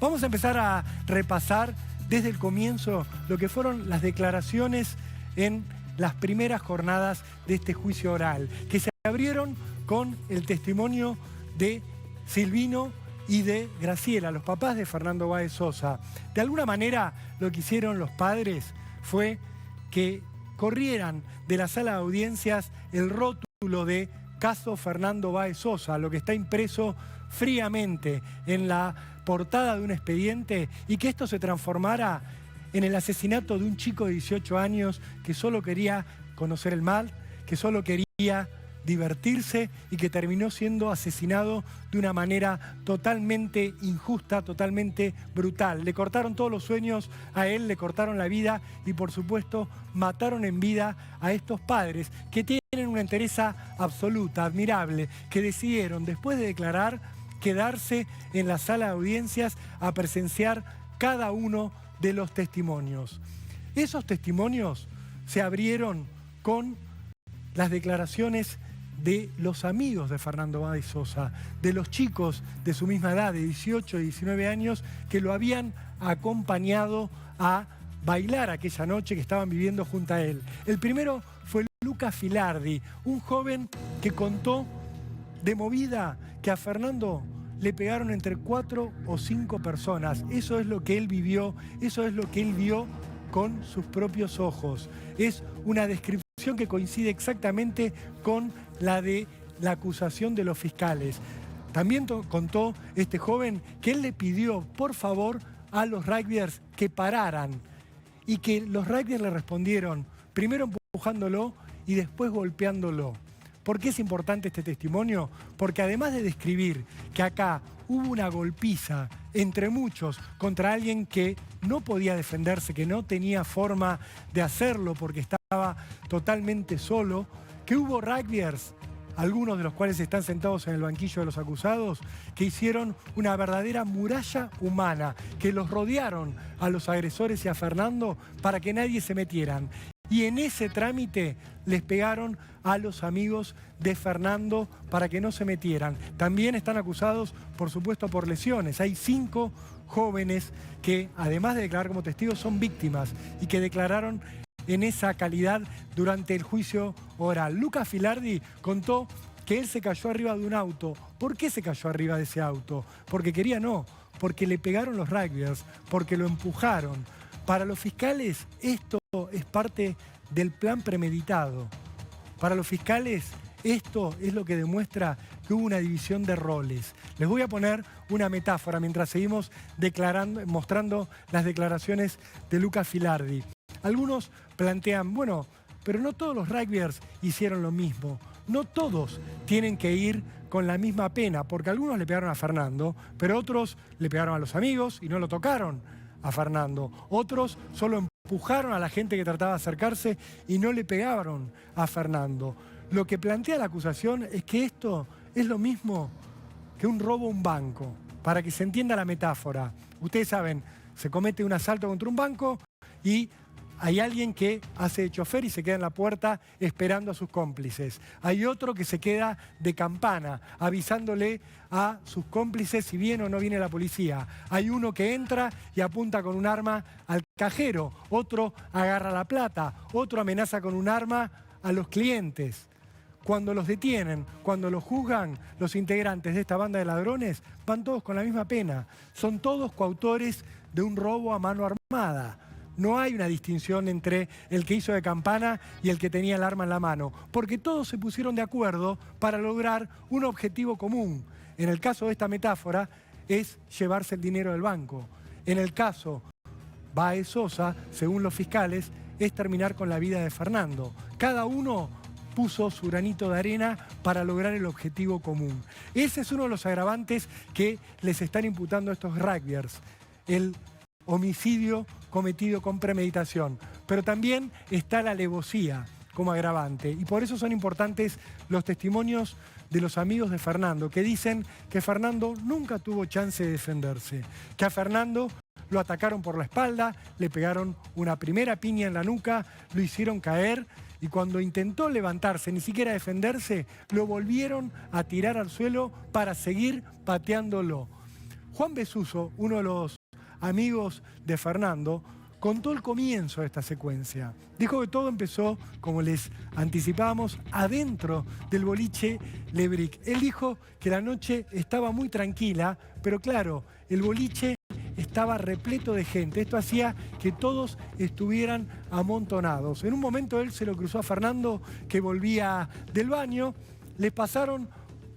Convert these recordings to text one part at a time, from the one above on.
Vamos a empezar a repasar desde el comienzo lo que fueron las declaraciones en las primeras jornadas de este juicio oral, que se abrieron con el testimonio de Silvino y de Graciela, los papás de Fernando Báez Sosa. De alguna manera, lo que hicieron los padres fue que corrieran de la sala de audiencias el rótulo de caso Fernando Báez Sosa, lo que está impreso fríamente en la portada de un expediente, y que esto se transformara en el asesinato de un chico de 18 años que solo quería conocer el mal, que solo quería divertirse y que terminó siendo asesinado de una manera totalmente injusta, totalmente brutal. Le cortaron todos los sueños a él, le cortaron la vida y por supuesto mataron en vida a estos padres que tienen una entereza absoluta, admirable, que decidieron después de declarar quedarse en la sala de audiencias a presenciar cada uno de los testimonios. Esos testimonios se abrieron con las declaraciones de los amigos de Fernando Báez Sosa, de los chicos de su misma edad, de 18 y 19 años, que lo habían acompañado a bailar aquella noche, que estaban viviendo junto a él. El primero fue Luca Filardi, un joven que contó de movida que a Fernando le pegaron entre 4 o 5 personas. Eso es lo que él vivió, eso es lo que él vio con sus propios ojos. Es una descripción que coincide exactamente con la de la acusación de los fiscales. También contó este joven que él le pidió, por favor, a los rugbyers que pararan y que los rugbyers le respondieron, primero empujándolo y después golpeándolo. ¿Por qué es importante este testimonio? Porque además de describir que acá hubo una golpiza entre muchos contra alguien que no podía defenderse, que no tenía forma de hacerlo porque estaba totalmente solo, que hubo rugbyers, algunos de los cuales están sentados en el banquillo de los acusados, que hicieron una verdadera muralla humana, que los rodearon a los agresores y a Fernando para que nadie se metieran. Y en ese trámite les pegaron a los amigos de Fernando para que no se metieran. También están acusados, por supuesto, por lesiones. Hay 5 jóvenes que, además de declarar como testigos, son víctimas y que declararon en esa calidad durante el juicio oral. Luca Filardi contó que él se cayó arriba de un auto. ¿Por qué se cayó arriba de ese auto? Porque quería, no, porque le pegaron los rugbyers, porque lo empujaron. Para los fiscales esto es parte del plan premeditado. Para los fiscales esto es lo que demuestra que hubo una división de roles. Les voy a poner una metáfora mientras seguimos mostrando las declaraciones de Luca Filardi. Algunos plantean, bueno, pero no todos los rugbyers hicieron lo mismo. No todos tienen que ir con la misma pena, porque algunos le pegaron a Fernando, pero otros le pegaron a los amigos y no lo tocaron a Fernando. Otros solo empujaron a la gente que trataba de acercarse y no le pegaron a Fernando. Lo que plantea la acusación es que esto es lo mismo que un robo a un banco. Para que se entienda la metáfora, ustedes saben, se comete un asalto contra un banco y hay alguien que hace de chofer y se queda en la puerta esperando a sus cómplices. Hay otro que se queda de campana, avisándole a sus cómplices si viene o no viene la policía. Hay uno que entra y apunta con un arma al cajero. Otro agarra la plata. Otro amenaza con un arma a los clientes. Cuando los detienen, cuando los juzgan, los integrantes de esta banda de ladrones van todos con la misma pena. Son todos coautores de un robo a mano armada. No hay una distinción entre el que hizo de campana y el que tenía el arma en la mano, porque todos se pusieron de acuerdo para lograr un objetivo común. En el caso de esta metáfora es llevarse el dinero del banco. En el caso Báez Sosa, según los fiscales, es terminar con la vida de Fernando. Cada uno puso su granito de arena para lograr el objetivo común. Ese es uno de los agravantes que les están imputando a estos rugbyers. El homicidio cometido con premeditación, pero también está la alevosía como agravante, y por eso son importantes los testimonios de los amigos de Fernando, que dicen que Fernando nunca tuvo chance de defenderse, que a Fernando lo atacaron por la espalda, le pegaron una primera piña en la nuca, lo hicieron caer y cuando intentó levantarse, ni siquiera defenderse, lo volvieron a tirar al suelo para seguir pateándolo. Juan Besuso, uno de los amigos de Fernando, contó el comienzo de esta secuencia. Dijo que todo empezó, como les anticipábamos, adentro del boliche Le Brick. Él dijo que la noche estaba muy tranquila, pero claro, el boliche estaba repleto de gente. Esto hacía que todos estuvieran amontonados. En un momento él se lo cruzó a Fernando, que volvía del baño. Le pasaron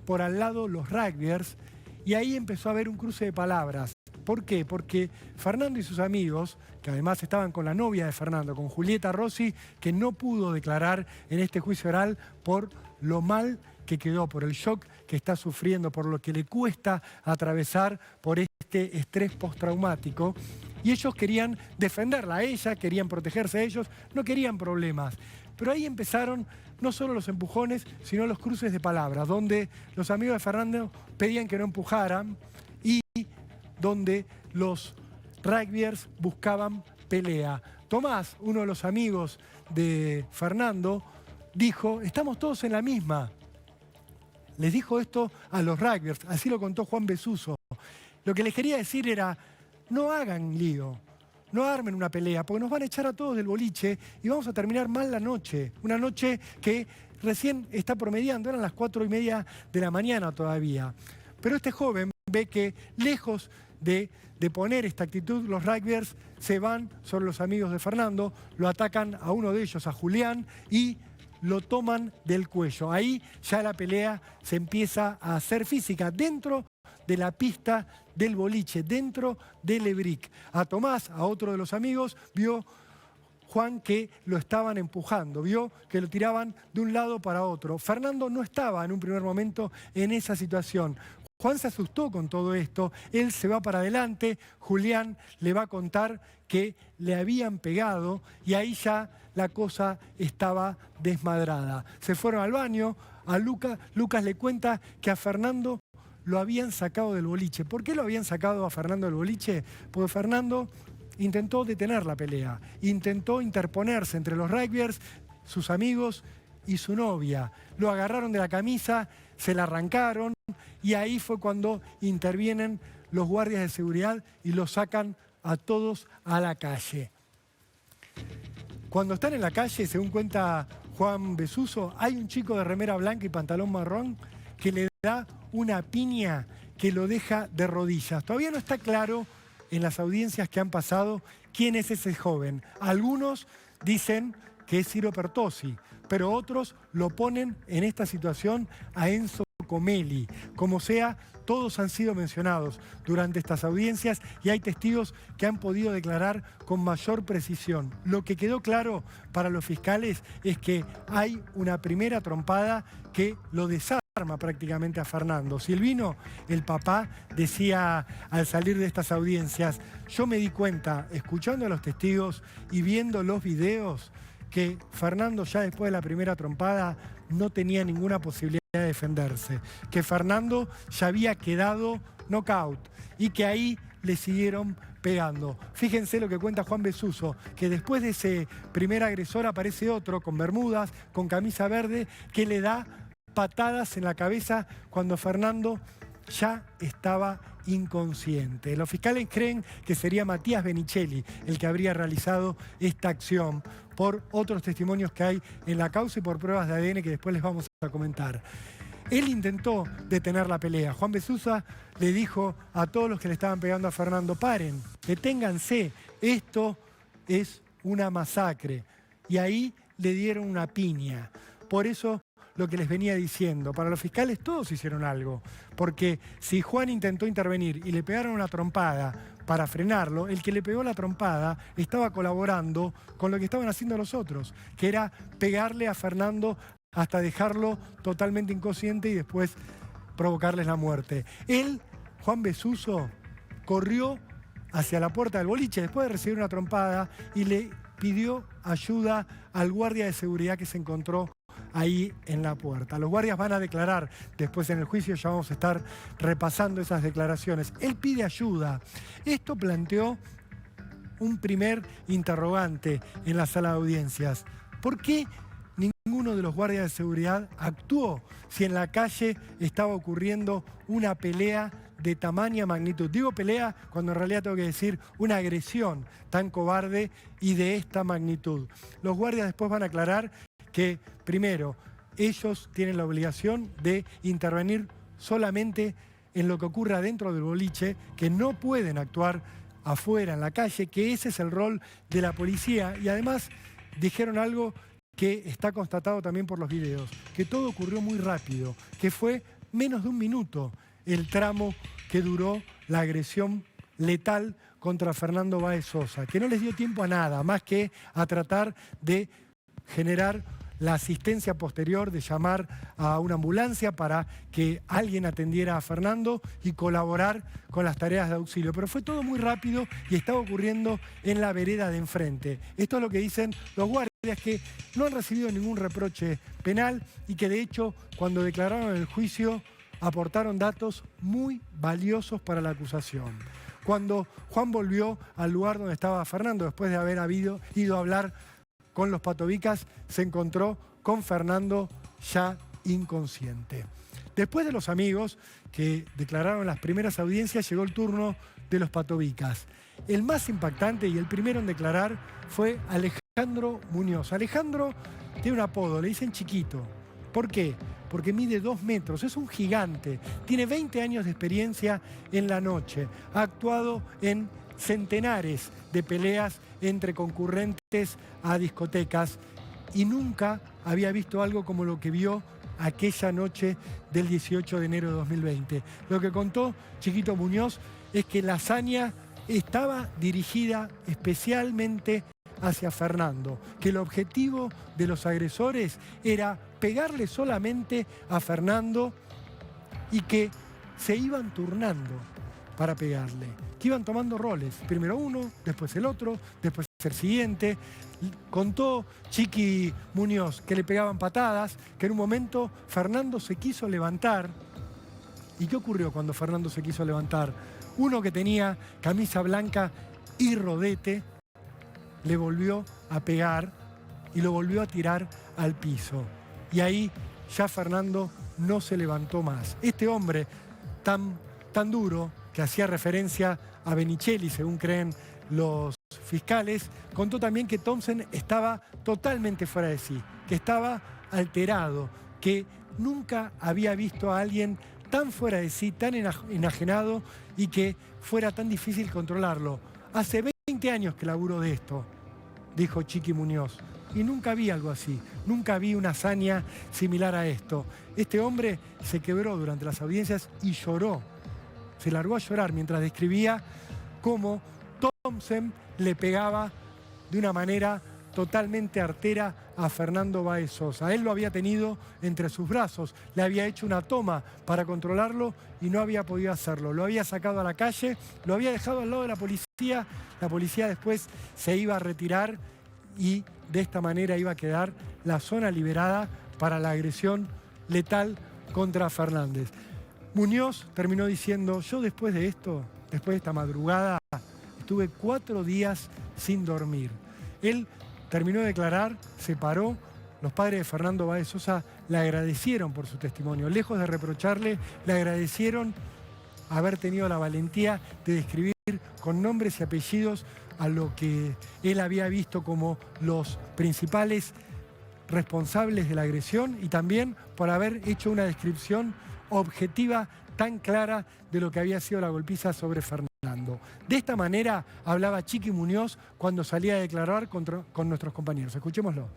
por al lado los rugbyers y ahí empezó a haber un cruce de palabras. ¿Por qué? Porque Fernando y sus amigos, que además estaban con la novia de Fernando, con Julieta Rossi, que no pudo declarar en este juicio oral por lo mal que quedó, por el shock que está sufriendo, por lo que le cuesta atravesar por este estrés postraumático. Y ellos querían defenderla a ella, querían protegerse a ellos, no querían problemas. Pero ahí empezaron no solo los empujones, sino los cruces de palabras, donde los amigos de Fernando pedían que no empujaran y donde los rugbyers buscaban pelea. Tomás, uno de los amigos de Fernando, dijo, estamos todos en la misma. Les dijo esto a los rugbyers, así lo contó Juan Besuso. Lo que les quería decir era, no hagan lío, no armen una pelea, porque nos van a echar a todos del boliche y vamos a terminar mal la noche. Una noche que recién está promediando, eran las 4:30 de la mañana todavía. Pero este joven ve que lejos de poner esta actitud, los rugbyers se van sobre los amigos de Fernando, lo atacan a uno de ellos, a Julián, y lo toman del cuello. Ahí ya la pelea se empieza a hacer física dentro de la pista del boliche, dentro del Le Brick. A Tomás, a otro de los amigos, vio Juan que lo estaban empujando, vio que lo tiraban de un lado para otro. Fernando no estaba en un primer momento en esa situación. Juan se asustó con todo esto, él se va para adelante, Julián le va a contar que le habían pegado y ahí ya la cosa estaba desmadrada. Se fueron al baño, a Lucas le cuenta que a Fernando lo habían sacado del boliche. ¿Por qué lo habían sacado a Fernando del boliche? Porque Fernando intentó detener la pelea, intentó interponerse entre los rugbyers, sus amigos y su novia. Lo agarraron de la camisa, se la arrancaron y ahí fue cuando intervienen los guardias de seguridad y los sacan a todos a la calle. Cuando están en la calle, según cuenta Juan Besuso, hay un chico de remera blanca y pantalón marrón que le da una piña que lo deja de rodillas. Todavía no está claro en las audiencias que han pasado quién es ese joven. Algunos dicen que es Ciro Pertossi, pero otros lo ponen en esta situación a Enzo Comelli. Como sea, todos han sido mencionados durante estas audiencias y hay testigos que han podido declarar con mayor precisión. Lo que quedó claro para los fiscales es que hay una primera trompada que lo desarma prácticamente a Fernando. Silvino, el papá, decía al salir de estas audiencias, yo me di cuenta, escuchando a los testigos y viendo los videos, que Fernando ya después de la primera trompada no tenía ninguna posibilidad de defenderse, que Fernando ya había quedado knockout y que ahí le siguieron pegando. Fíjense lo que cuenta Juan Besuso, que después de ese primer agresor aparece otro con bermudas, con camisa verde, que le da patadas en la cabeza cuando Fernando ya estaba inconsciente. Los fiscales creen que sería Matías Benicelli el que habría realizado esta acción por otros testimonios que hay en la causa y por pruebas de ADN que después les vamos a comentar. Él intentó detener la pelea. Juan Besuso le dijo a todos los que le estaban pegando a Fernando, paren, deténganse, esto es una masacre. Y ahí le dieron una piña. Por eso lo que les venía diciendo, para los fiscales todos hicieron algo, porque si Juan intentó intervenir y le pegaron una trompada para frenarlo, el que le pegó la trompada estaba colaborando con lo que estaban haciendo los otros, que era pegarle a Fernando hasta dejarlo totalmente inconsciente y después provocarles la muerte. Él, Juan Besuso, corrió hacia la puerta del boliche después de recibir una trompada y le pidió ayuda al guardia de seguridad que se encontró ahí en la puerta. Los guardias van a declarar después en el juicio, ya vamos a estar repasando esas declaraciones. Él pide ayuda. Esto planteó un primer interrogante en la sala de audiencias. ¿Por qué ninguno de los guardias de seguridad actuó si en la calle estaba ocurriendo una pelea de tamaña magnitud. Digo pelea cuando en realidad tengo que decir una agresión tan cobarde y de esta magnitud. Los guardias después van a aclarar que, primero, ellos tienen la obligación de intervenir solamente en lo que ocurra dentro del boliche, que no pueden actuar afuera, en la calle, que ese es el rol de la policía. Y además dijeron algo que está constatado también por los videos, que todo ocurrió muy rápido, que fue menos de un minuto el tramo que duró la agresión letal contra Fernando Báez Sosa, que no les dio tiempo a nada, más que a tratar de generar la asistencia posterior, de llamar a una ambulancia para que alguien atendiera a Fernando y colaborar con las tareas de auxilio. Pero fue todo muy rápido y estaba ocurriendo en la vereda de enfrente. Esto es lo que dicen los guardias, que no han recibido ningún reproche penal y que de hecho cuando declararon en el juicio aportaron datos muy valiosos para la acusación. Cuando Juan volvió al lugar donde estaba Fernando, después de haber ido a hablar con los patobicas, se encontró con Fernando ya inconsciente. Después de los amigos que declararon las primeras audiencias, llegó el turno de los patobicas. El más impactante y el primero en declarar fue Alejandro Muñoz. Alejandro tiene un apodo, le dicen Chiquito. ¿Por qué? Porque mide 2 metros, es un gigante, tiene 20 años de experiencia en la noche, ha actuado en centenares de peleas entre concurrentes a discotecas y nunca había visto algo como lo que vio aquella noche del 18 de enero de 2020. Lo que contó Chiquito Muñoz es que la hazaña estaba dirigida especialmente hacia Fernando, que el objetivo de los agresores era pegarle solamente a Fernando y que se iban turnando para pegarle, que iban tomando roles, primero uno, después el otro, después el siguiente. Contó Chiqui Muñoz que le pegaban patadas, que en un momento Fernando se quiso levantar. ¿Y qué ocurrió cuando Fernando se quiso levantar? Uno que tenía camisa blanca y rodete le volvió a pegar y lo volvió a tirar al piso. Y ahí ya Fernando no se levantó más. Este hombre tan duro, que hacía referencia a Benicelli, según creen los fiscales, contó también que Thompson estaba totalmente fuera de sí, que estaba alterado, que nunca había visto a alguien tan fuera de sí, tan enajenado y que fuera tan difícil controlarlo. Hace 20 años que laburo de esto, dijo Chiqui Muñoz, y nunca vi algo así, nunca vi una hazaña similar a esto. Este hombre se quebró durante las audiencias y lloró, se largó a llorar mientras describía cómo Thompson le pegaba de una manera totalmente artera a Fernando Báez Sosa. Él lo había tenido entre sus brazos, le había hecho una toma para controlarlo y no había podido hacerlo. Lo había sacado a la calle, lo había dejado al lado de la policía después se iba a retirar y de esta manera iba a quedar la zona liberada para la agresión letal contra Fernández. Muñoz terminó diciendo, yo después de esto, después de esta madrugada, estuve 4 días sin dormir. Él terminó de declarar, se paró, los padres de Fernando Báez Sosa le agradecieron por su testimonio. Lejos de reprocharle, le agradecieron haber tenido la valentía de describir con nombres y apellidos a lo que él había visto como los principales responsables de la agresión y también por haber hecho una descripción objetiva tan clara de lo que había sido la golpiza sobre Fernando. De esta manera hablaba Chiqui Muñoz cuando salía a declarar con nuestros compañeros. Escuchémoslo.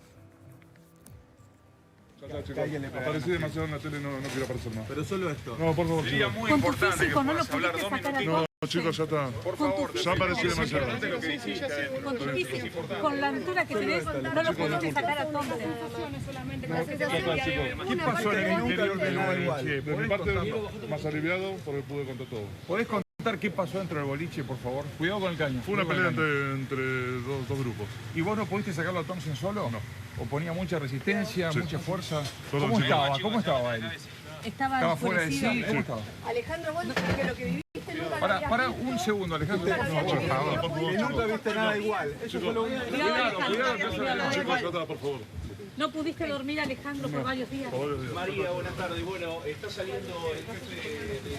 Aparecí demasiado en la tele, no quiero aparecer más. Pero solo esto. No, por favor. Sería muy importante que puedas hablar 2 minutitos. No, chicos, ya está. Por favor, ya aparecí demasiado. lo que dijiste. Con tu físico, con la altura que tenés, no lo pudiste sacar a Thompson. ¿Qué pasó en el interior del boliche? De mi parte, más aliviado porque pude contar todo. ¿Podés contar qué pasó dentro del boliche, por favor? Cuidado con el caño. Fue una pelea entre dos grupos. ¿Y vos no pudiste sacarlo a Thompson solo? No. ¿O ponía mucha resistencia, Sí. mucha fuerza? Todo ¿Cómo sí. estaba? ¿Cómo estaba él? Estaba ¿Estaba fuera de sí? enfurecido. ¿Cómo estaba? Alejandro, vos que lo que viviste nunca lo habías Para visto. un segundo, Alejandro, por favor. Nunca viste nada igual. Eso fue lo único. Por favor. ¿No pudiste dormir, Alejandro, por varios días? María, buenas tardes. Bueno, está saliendo el jefe de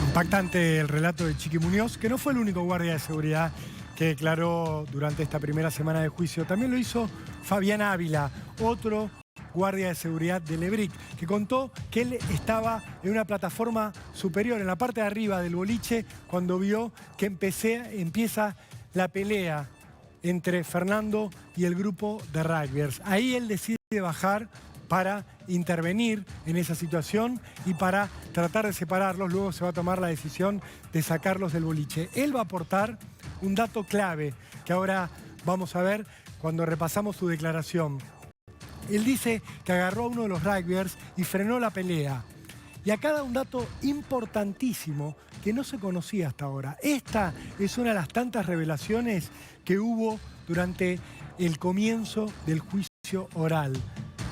Impactante el relato de Chiqui Muñoz, que no fue el único guardia de seguridad que declaró durante esta primera semana de juicio. También lo hizo Fabián Ávila, otro guardia de seguridad de Lebric, que contó que él estaba en una plataforma superior, en la parte de arriba del boliche, cuando vio que empieza la pelea entre Fernando y el grupo de rugbyers. Ahí él decide bajar para intervenir en esa situación y para tratar de separarlos. Luego se va a tomar la decisión de sacarlos del boliche. Él va a aportar un dato clave que ahora vamos a ver cuando repasamos su declaración. Él dice que agarró a uno de los rugbyers y frenó la pelea. Y acá da un dato importantísimo que no se conocía hasta ahora. Esta es una de las tantas revelaciones que hubo durante el comienzo del juicio oral.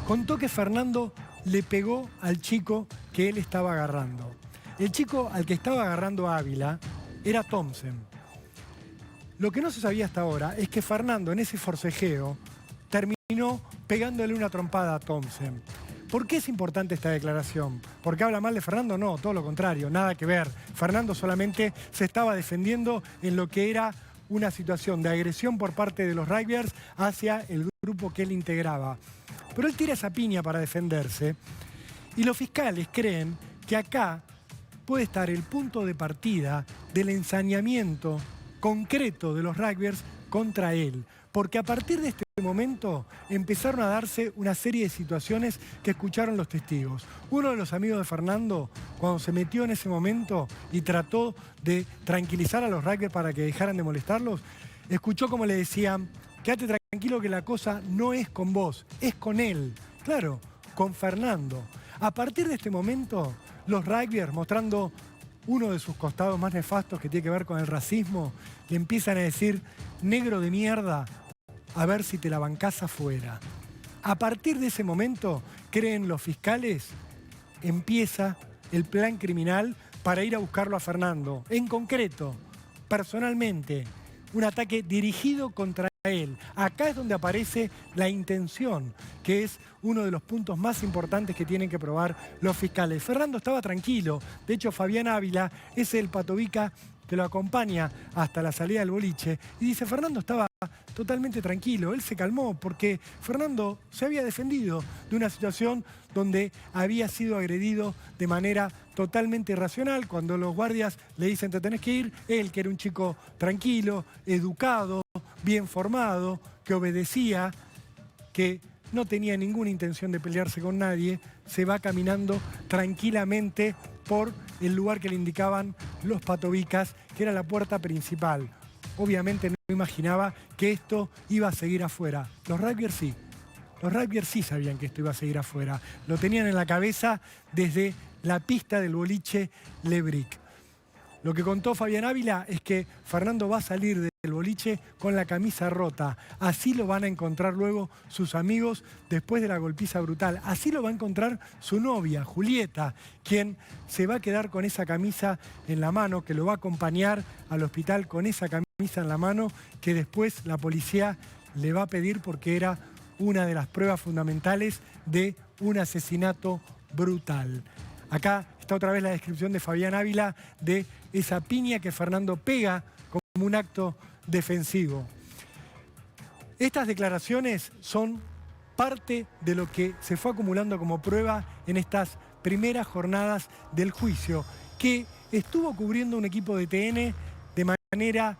Contó que Fernando le pegó al chico que él estaba agarrando. El chico al que estaba agarrando a Ávila era Thompson. Lo que no se sabía hasta ahora es que Fernando en ese forcejeo terminó pegándole una trompada a Thompson. ¿Por qué es importante esta declaración? ¿Porque habla mal de Fernando? No, todo lo contrario, nada que ver. Fernando solamente se estaba defendiendo en lo que era una situación de agresión por parte de los rugbyers hacia el grupo que él integraba. Pero él tira esa piña para defenderse y los fiscales creen que acá puede estar el punto de partida del ensañamiento concreto de los rugbyers contra él. Porque a partir de este momento empezaron a darse una serie de situaciones que escucharon los testigos. Uno de los amigos de Fernando, cuando se metió en ese momento y trató de tranquilizar a los rugbyers para que dejaran de molestarlos, escuchó como le decían: quédate tranquilo que la cosa no es con vos, es con él. Claro, con Fernando. A partir de este momento, los rugbyers, mostrando uno de sus costados más nefastos que tiene que ver con el racismo, le empiezan a decir: negro de mierda, a ver si te la bancás afuera. A partir de ese momento, creen los fiscales, empieza el plan criminal para ir a buscarlo a Fernando. En concreto, personalmente, un ataque dirigido contra él. Acá es donde aparece la intención, que es uno de los puntos más importantes que tienen que probar los fiscales. Fernando estaba tranquilo. De hecho, Fabián Ávila es el patobica que lo acompaña hasta la salida del boliche y dice: Fernando estaba totalmente tranquilo, él se calmó porque Fernando se había defendido de una situación donde había sido agredido de manera totalmente irracional. Cuando los guardias le dicen: te tenés que ir, él, que era un chico tranquilo, educado, bien formado, que obedecía, que no tenía ninguna intención de pelearse con nadie, se va caminando tranquilamente por el lugar que le indicaban los patobicas, que era la puerta principal. Obviamente no imaginaba que esto iba a seguir afuera. Los rugbyers sí. Los rugbyers sí sabían que esto iba a seguir afuera. Lo tenían en la cabeza desde la pista del boliche Lebric. Lo que contó Fabián Ávila es que Fernando va a salir del boliche con la camisa rota. Así lo van a encontrar luego sus amigos después de la golpiza brutal. Así lo va a encontrar su novia, Julieta, quien se va a quedar con esa camisa en la mano, que lo va a acompañar al hospital con esa camisa en la mano, que después la policía le va a pedir porque era una de las pruebas fundamentales de un asesinato brutal. Acá está otra vez la descripción de Fabián Ávila de esa piña que Fernando pega como un acto defensivo. Estas declaraciones son parte de lo que se fue acumulando como prueba en estas primeras jornadas del juicio, que estuvo cubriendo un equipo de TN de manera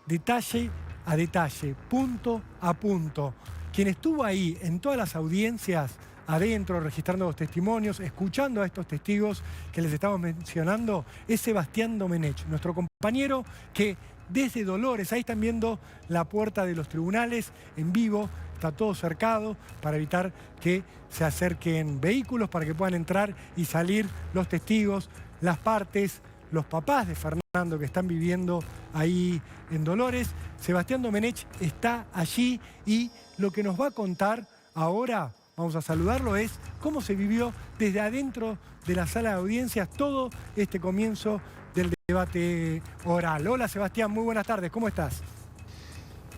detalle a detalle, punto a punto. Quien estuvo ahí en todas las audiencias, adentro, registrando los testimonios, escuchando a estos testigos que les estamos mencionando, es Sebastián Domenech, nuestro compañero que desde Dolores, ahí están viendo la puerta de los tribunales en vivo, está todo cercado para evitar que se acerquen vehículos, para que puedan entrar y salir los testigos, las partes, los papás de Fernando que están viviendo ahí en Dolores. Sebastián Domenech está allí y lo que nos va a contar ahora, vamos a saludarlo, es cómo se vivió desde adentro de la sala de audiencias todo este comienzo del debate oral. Hola Sebastián, muy buenas tardes, ¿cómo estás?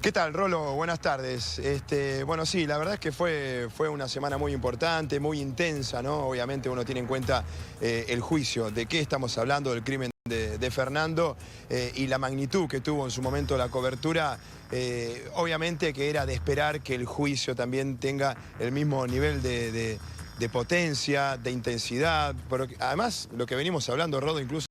¿Qué tal, Rolo? Buenas tardes. Bueno, sí, la verdad es que fue una semana muy importante, muy intensa, ¿no? Obviamente uno tiene en cuenta el juicio, de qué estamos hablando, del crimen de Fernando y la magnitud que tuvo en su momento la cobertura. Obviamente que era de esperar que el juicio también tenga el mismo nivel de potencia, de intensidad. Pero además, lo que venimos hablando, Rodo, incluso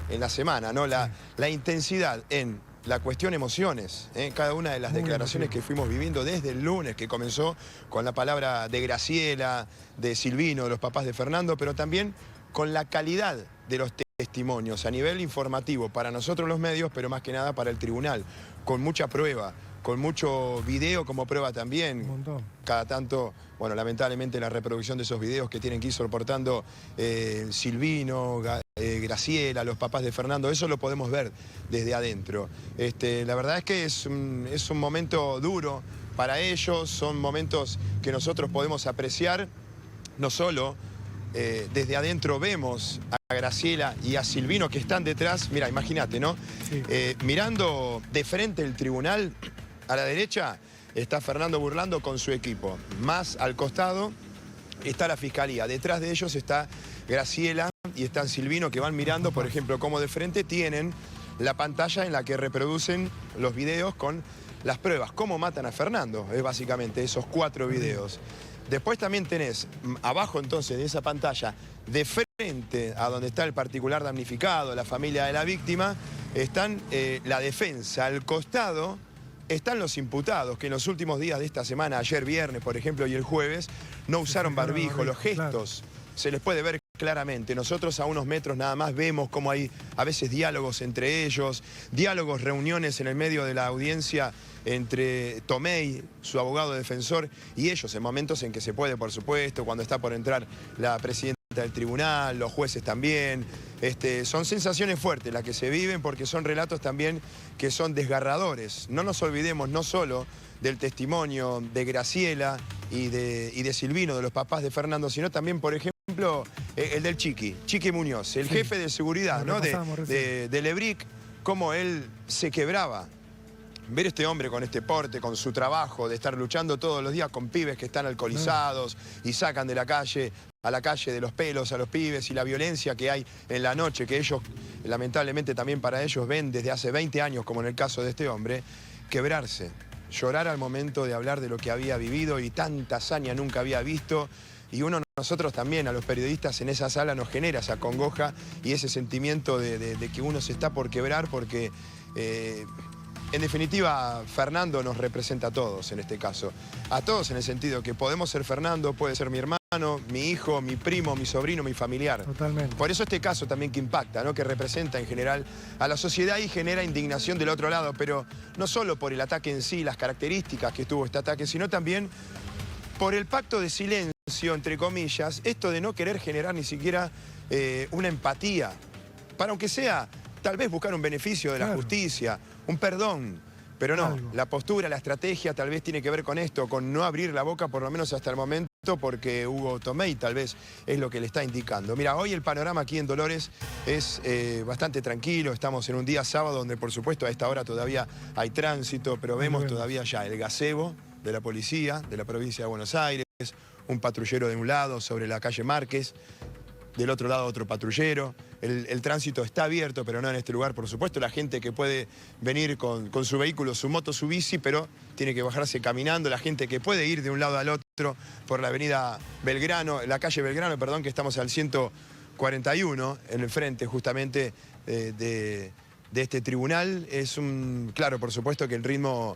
en la semana, ¿no? La intensidad en la cuestión emociones, cada una de las declaraciones que fuimos viviendo desde el lunes, que comenzó con la palabra de Graciela, de Silvino, de los papás de Fernando, pero también con la calidad de los testimonios a nivel informativo para nosotros los medios, pero más que nada para el tribunal, con mucha prueba, con mucho video como prueba también. Un montón. Cada tanto, bueno, lamentablemente la reproducción de esos videos que tienen que ir soportando Silvino, Graciela, los papás de Fernando, eso lo podemos ver desde adentro. La verdad es que es un momento duro para ellos, son momentos que nosotros podemos apreciar, no solo desde adentro vemos a Graciela y a Silvino que están detrás, mira, imagínate, ¿no? Sí. Mirando de frente el tribunal, a la derecha está Fernando Burlando con su equipo, más al costado está la fiscalía, detrás de ellos está Graciela y está Silvino, que van mirando, por ejemplo, cómo de frente tienen la pantalla en la que reproducen los videos con las pruebas, cómo matan a Fernando, es básicamente esos 4 videos. Después también tenés abajo entonces de esa pantalla, de frente a donde está el particular damnificado, la familia de la víctima, están la defensa, al costado están los imputados, que en los últimos días de esta semana, ayer viernes, por ejemplo, y el jueves, no usaron barbijo, los gestos se les puede ver claramente. Nosotros a unos metros nada más vemos cómo hay a veces diálogos entre ellos, diálogos, reuniones en el medio de la audiencia entre Tomei, su abogado defensor, y ellos, en momentos en que se puede, por supuesto, cuando está por entrar la presidenta del tribunal, los jueces también. Son sensaciones fuertes las que se viven porque son relatos también que son desgarradores. No nos olvidemos no solo del testimonio de Graciela y de Silvino, de los papás de Fernando, sino también, por ejemplo, el del Chiqui Muñoz, el jefe de seguridad, ¿no? de Lebric, cómo él se quebraba. Ver este hombre con este porte, con su trabajo, de estar luchando todos los días con pibes que están alcoholizados y sacan de la calle a la calle de los pelos a los pibes, y la violencia que hay en la noche, que ellos, lamentablemente también para ellos, ven desde hace 20 años, como en el caso de este hombre, quebrarse, llorar al momento de hablar de lo que había vivido y tanta hazaña nunca había visto. Y nosotros también, a los periodistas en esa sala, nos genera esa congoja y ese sentimiento de que uno se está por quebrar porque... en definitiva, Fernando nos representa a todos en este caso. A todos en el sentido que podemos ser Fernando, puede ser mi hermano, mi hijo, mi primo, mi sobrino, mi familiar. Totalmente. Por eso este caso también que impacta, ¿no? Que representa en general a la sociedad y genera indignación del otro lado, pero no solo por el ataque en sí, las características que tuvo este ataque, sino también por el pacto de silencio, entre comillas, esto de no querer generar ni siquiera una empatía, para aunque sea tal vez buscar un beneficio de la justicia, un perdón, pero no, la postura, la estrategia tal vez tiene que ver con esto, con no abrir la boca por lo menos hasta el momento, porque Hugo Tomei tal vez es lo que le está indicando. Mira, hoy el panorama aquí en Dolores es bastante tranquilo, estamos en un día sábado donde por supuesto a esta hora todavía hay tránsito, pero vemos todavía ya el gazebo de la policía de la provincia de Buenos Aires, un patrullero de un lado sobre la calle Márquez, del otro lado otro patrullero. El tránsito está abierto, pero no en este lugar, por supuesto. La gente que puede venir con su vehículo, su moto, su bici, pero tiene que bajarse caminando. La gente que puede ir de un lado al otro por la avenida Belgrano, la calle Belgrano, perdón, que estamos al 141, en el frente justamente de este tribunal. Claro, por supuesto que el ritmo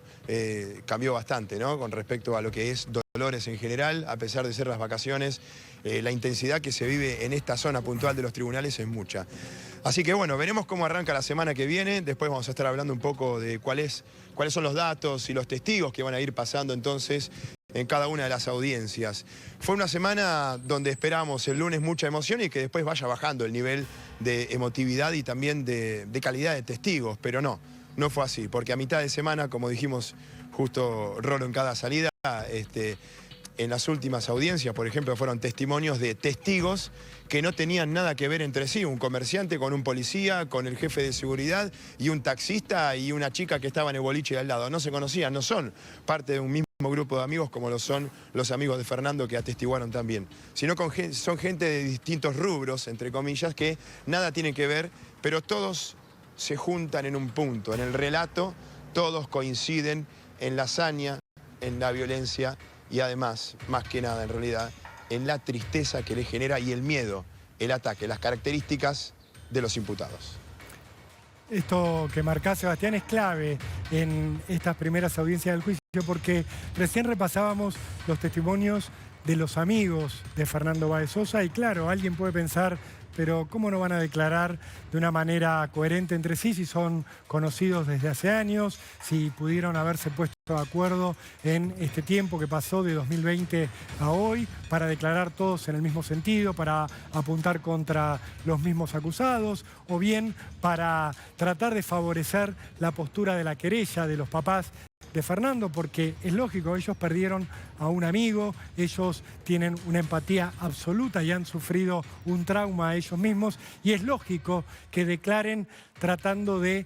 cambió bastante, ¿no? Con respecto a lo que es Dolores en general, a pesar de ser las vacaciones, la intensidad que se vive en esta zona puntual de los tribunales es mucha. Así que bueno, veremos cómo arranca la semana que viene. Después vamos a estar hablando un poco de cuáles son los datos y los testigos que van a ir pasando entonces en cada una de las audiencias. Fue una semana donde esperamos el lunes mucha emoción y que después vaya bajando el nivel de emotividad y también de calidad de testigos, pero no fue así, porque a mitad de semana, como dijimos justo Rolo en cada salida, en las últimas audiencias, por ejemplo, fueron testimonios de testigos que no tenían nada que ver entre sí, un comerciante con un policía, con el jefe de seguridad y un taxista y una chica que estaba en el boliche de al lado. No se conocían, no son parte de un mismo grupo de amigos como lo son los amigos de Fernando que atestiguaron también, sino son gente de distintos rubros, entre comillas, que nada tienen que ver, pero todos se juntan en un punto, en el relato, todos coinciden en la hazaña, en la violencia y además, más que nada en realidad, en la tristeza que le genera y el miedo, el ataque, las características de los imputados. Esto que marcás, Sebastián, es clave en estas primeras audiencias del juicio porque recién repasábamos los testimonios de los amigos de Fernando Báez Sosa y claro, alguien puede pensar, pero ¿cómo no van a declarar de una manera coherente entre sí si son conocidos desde hace años, si pudieron haberse puesto de acuerdo en este tiempo que pasó de 2020 a hoy para declarar todos en el mismo sentido, para apuntar contra los mismos acusados o bien para tratar de favorecer la postura de la querella de los papás de Fernando, porque es lógico, ellos perdieron a un amigo, ellos tienen una empatía absoluta y han sufrido un trauma a ellos mismos y es lógico que declaren tratando de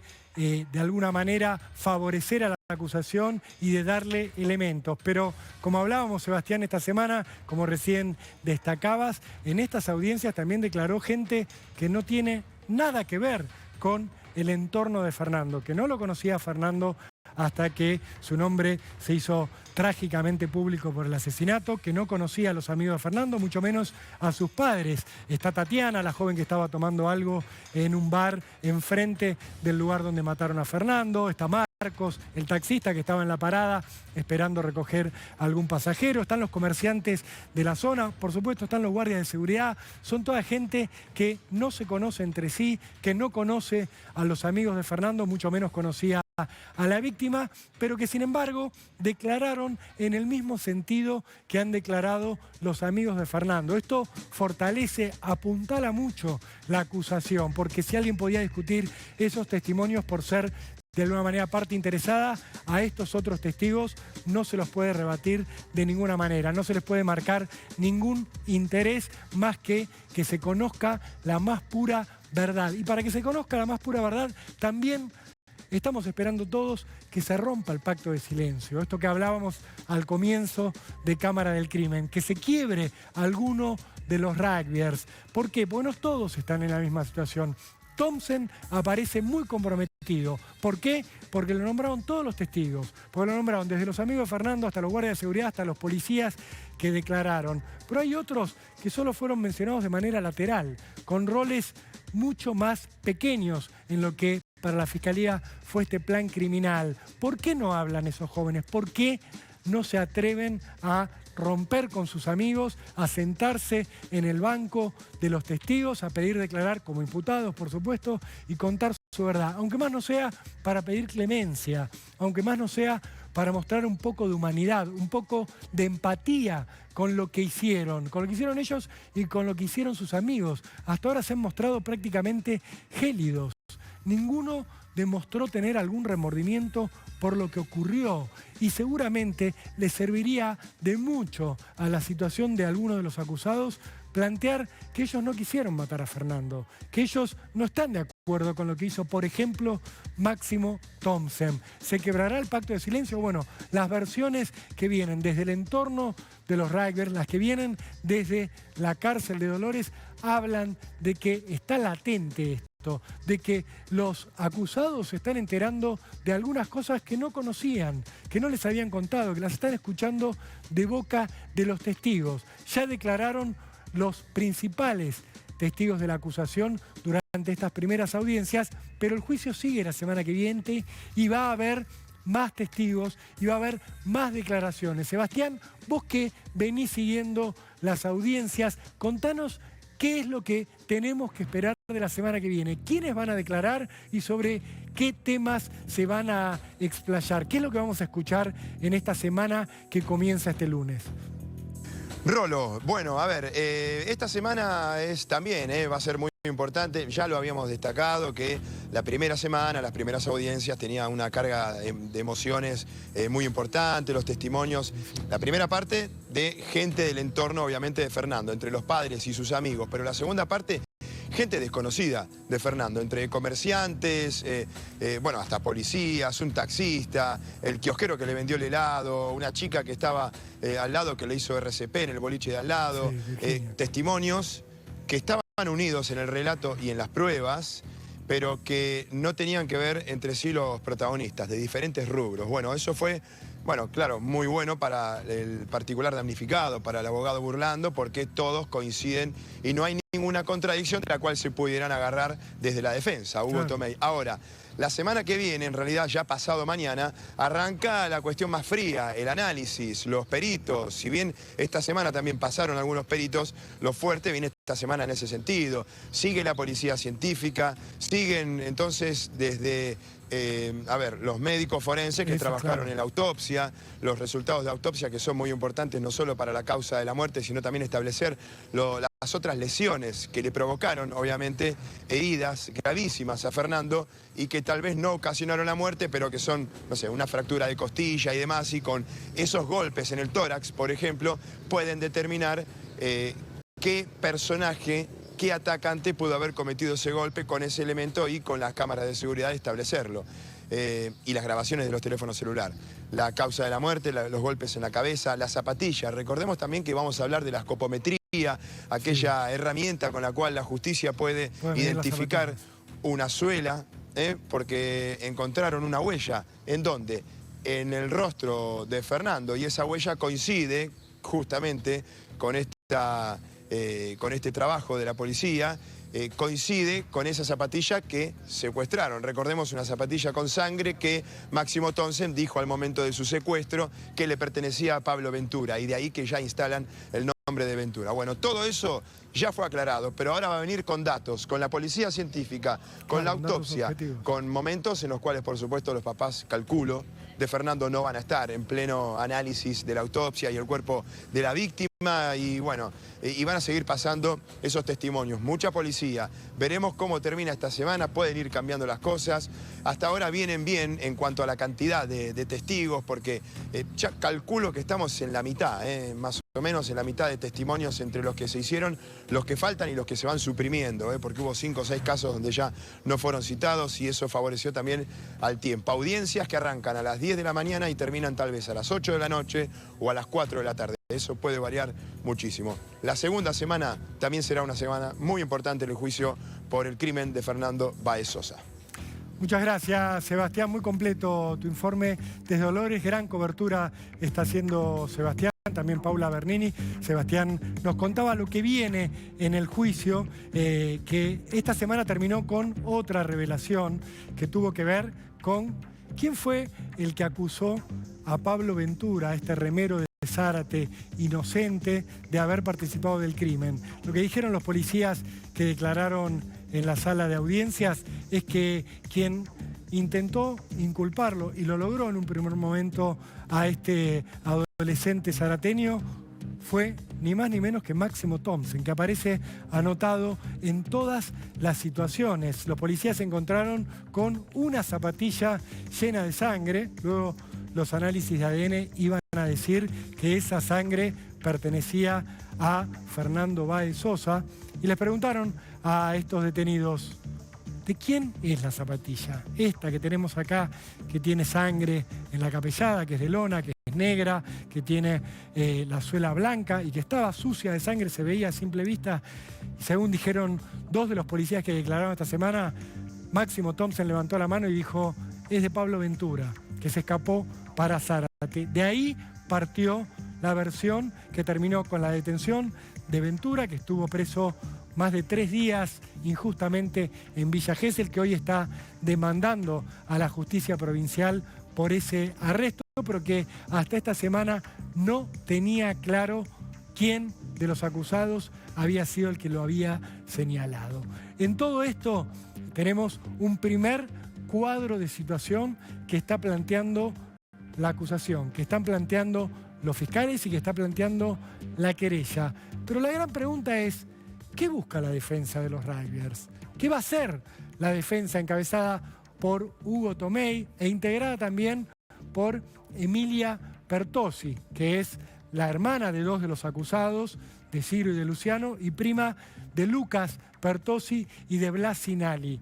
alguna manera favorecer a la acusación y de darle elementos. Pero como hablábamos, Sebastián, esta semana, como recién destacabas, en estas audiencias también declaró gente que no tiene nada que ver con el entorno de Fernando, que no lo conocía a Fernando hasta que su nombre se hizo trágicamente público por el asesinato, que no conocía a los amigos de Fernando, mucho menos a sus padres. Está Tatiana, la joven que estaba tomando algo en un bar enfrente del lugar donde mataron a Fernando. Está Marcos, el taxista que estaba en la parada esperando recoger a algún pasajero. Están los comerciantes de la zona, por supuesto están los guardias de seguridad. Son toda gente que no se conoce entre sí, que no conoce a los amigos de Fernando, mucho menos conocía a la víctima, pero que sin embargo declararon en el mismo sentido que han declarado los amigos de Fernando. Esto fortalece, apuntala mucho la acusación, porque si alguien podía discutir esos testimonios por ser de alguna manera parte interesada, a estos otros testigos no se los puede rebatir de ninguna manera, no se les puede marcar ningún interés más que se conozca la más pura verdad. Y para que se conozca la más pura verdad, también estamos esperando todos que se rompa el pacto de silencio. Esto que hablábamos al comienzo de Cámara del Crimen, que se quiebre alguno de los rugbyers. ¿Por qué? Porque no todos están en la misma situación. Thompson aparece muy comprometido. ¿Por qué? Porque lo nombraron todos los testigos. Porque lo nombraron desde los amigos de Fernando hasta los guardias de seguridad, hasta los policías que declararon. Pero hay otros que solo fueron mencionados de manera lateral, con roles mucho más pequeños en lo que para la Fiscalía fue este plan criminal. ¿Por qué no hablan esos jóvenes? ¿Por qué no se atreven a romper con sus amigos, a sentarse en el banco de los testigos, a pedir declarar como imputados, por supuesto, y contar su verdad? Aunque más no sea para pedir clemencia, aunque más no sea para mostrar un poco de humanidad, un poco de empatía con lo que hicieron ellos y con lo que hicieron sus amigos. Hasta ahora se han mostrado prácticamente gélidos. Ninguno demostró tener algún remordimiento por lo que ocurrió y seguramente le serviría de mucho a la situación de algunos de los acusados plantear que ellos no quisieron matar a Fernando, que ellos no están de acuerdo con lo que hizo, por ejemplo, Máximo Thompson. ¿Se quebrará el pacto de silencio? Bueno, las versiones que vienen desde el entorno de los rugbyers, las que vienen desde la cárcel de Dolores, hablan de que está latente esto, de que los acusados se están enterando de algunas cosas que no conocían, que no les habían contado, que las están escuchando de boca de los testigos. Ya declararon los principales testigos de la acusación durante estas primeras audiencias, pero el juicio sigue la semana que viene y va a haber más testigos y va a haber más declaraciones. Sebastián, vos que venís siguiendo las audiencias, contanos qué es lo que tenemos que esperar de la semana que viene, quiénes van a declarar y sobre qué temas se van a explayar, qué es lo que vamos a escuchar en esta semana que comienza este lunes. Rolo, bueno, a ver, esta semana también va a ser muy importante, ya lo habíamos destacado, que la primera semana, las primeras audiencias tenía una carga de emociones muy importante, los testimonios, la primera parte de gente del entorno obviamente de Fernando, entre los padres y sus amigos, pero la segunda parte, gente desconocida de Fernando, entre comerciantes, bueno, hasta policías, un taxista, el kiosquero que le vendió el helado, una chica que estaba al lado que le hizo RCP en el boliche de al lado, testimonios que estaban unidos en el relato y en las pruebas, pero que no tenían que ver entre sí los protagonistas, de diferentes rubros. Bueno, eso fue, bueno, claro, muy bueno para el particular damnificado, para el abogado Burlando, porque todos coinciden y no hay ninguna contradicción de la cual se pudieran agarrar desde la defensa, Hugo Tomei. Ahora, la semana que viene, en realidad ya pasado mañana, arranca la cuestión más fría, el análisis, los peritos. Si bien esta semana también pasaron algunos peritos, lo fuerte viene esta semana en ese sentido. Sigue la policía científica, siguen entonces desde... los médicos forenses que trabajaron en la autopsia, los resultados de autopsia que son muy importantes no solo para la causa de la muerte, sino también establecer las otras lesiones que le provocaron, obviamente, heridas gravísimas a Fernando y que tal vez no ocasionaron la muerte, pero que son, no sé, una fractura de costilla y demás, y con esos golpes en el tórax, por ejemplo, pueden determinar qué personaje, qué atacante pudo haber cometido ese golpe con ese elemento y con las cámaras de seguridad establecerlo. Y las grabaciones de los teléfonos celulares. La causa de la muerte, los golpes en la cabeza, las zapatillas. Recordemos también que vamos a hablar de la escopometría, aquella herramienta con la cual la justicia puede identificar una suela, porque encontraron una huella. ¿En dónde? En el rostro de Fernando, y esa huella coincide justamente con este trabajo de la policía, coincide con esa zapatilla que secuestraron. Recordemos, una zapatilla con sangre que Máximo Thompson dijo al momento de su secuestro que le pertenecía a Pablo Ventura, y de ahí que ya instalan el nombre de Ventura. Bueno, todo eso ya fue aclarado, pero ahora va a venir con datos, con la policía científica, con la autopsia, con momentos en los cuales, por supuesto, los papás, calculo, de Fernando no van a estar en pleno análisis de la autopsia y el cuerpo de la víctima, y bueno, y van a seguir pasando esos testimonios. Mucha policía. Veremos cómo termina esta semana, pueden ir cambiando las cosas. Hasta ahora vienen bien en cuanto a la cantidad de testigos, porque ya calculo que estamos en la mitad, más o menos en la mitad de testimonios entre los que se hicieron, los que faltan y los que se van suprimiendo, porque hubo 5 o 6 casos donde ya no fueron citados, y eso favoreció también al tiempo. Audiencias que arrancan a las 10 de la mañana y terminan tal vez a las 8 de la noche o a las 4 de la tarde. Eso puede variar muchísimo. La segunda semana también será una semana muy importante en el juicio por el crimen de Fernando Báez Sosa. Muchas gracias, Sebastián. Muy completo tu informe desde Dolores. Gran cobertura está haciendo Sebastián, también Paula Bernini. Sebastián nos contaba lo que viene en el juicio, que esta semana terminó con otra revelación que tuvo que ver con quién fue el que acusó a Pablo Ventura, este remero de Zárate, inocente de haber participado del crimen. Lo que dijeron los policías que declararon en la sala de audiencias es que quien intentó inculparlo, y lo logró en un primer momento, a este adolescente zarateño, fue ni más ni menos que Máximo Thompson, que aparece anotado en todas las situaciones. Los policías se encontraron con una zapatilla llena de sangre. Luego los análisis de ADN iban a decir que esa sangre pertenecía a Fernando Báez Sosa. Y les preguntaron a estos detenidos, ¿de quién es la zapatilla? Esta que tenemos acá, que tiene sangre en la capellada, que es de lona, que es negra, que tiene la suela blanca y que estaba sucia de sangre, se veía a simple vista. Y según dijeron 2 de los policías que declararon esta semana, Máximo Thompson levantó la mano y dijo, es de Pablo Ventura, que se escapó para Zárate. De ahí partió la versión que terminó con la detención de Ventura, que estuvo preso más de 3 días injustamente en Villa Gesell, que hoy está demandando a la justicia provincial por ese arresto, pero que hasta esta semana no tenía claro quién de los acusados había sido el que lo había señalado. En todo esto tenemos un primer cuadro de situación que está planteando la acusación, que están planteando los fiscales y que está planteando la querella. Pero la gran pregunta es, ¿qué busca la defensa de los rugbyers? ¿Qué va a hacer la defensa encabezada por Hugo Tomei e integrada también por Emilia Pertossi, que es la hermana de 2 de los acusados, de Ciro y de Luciano, y prima de Lucas Pertossi y de Blas Sinali?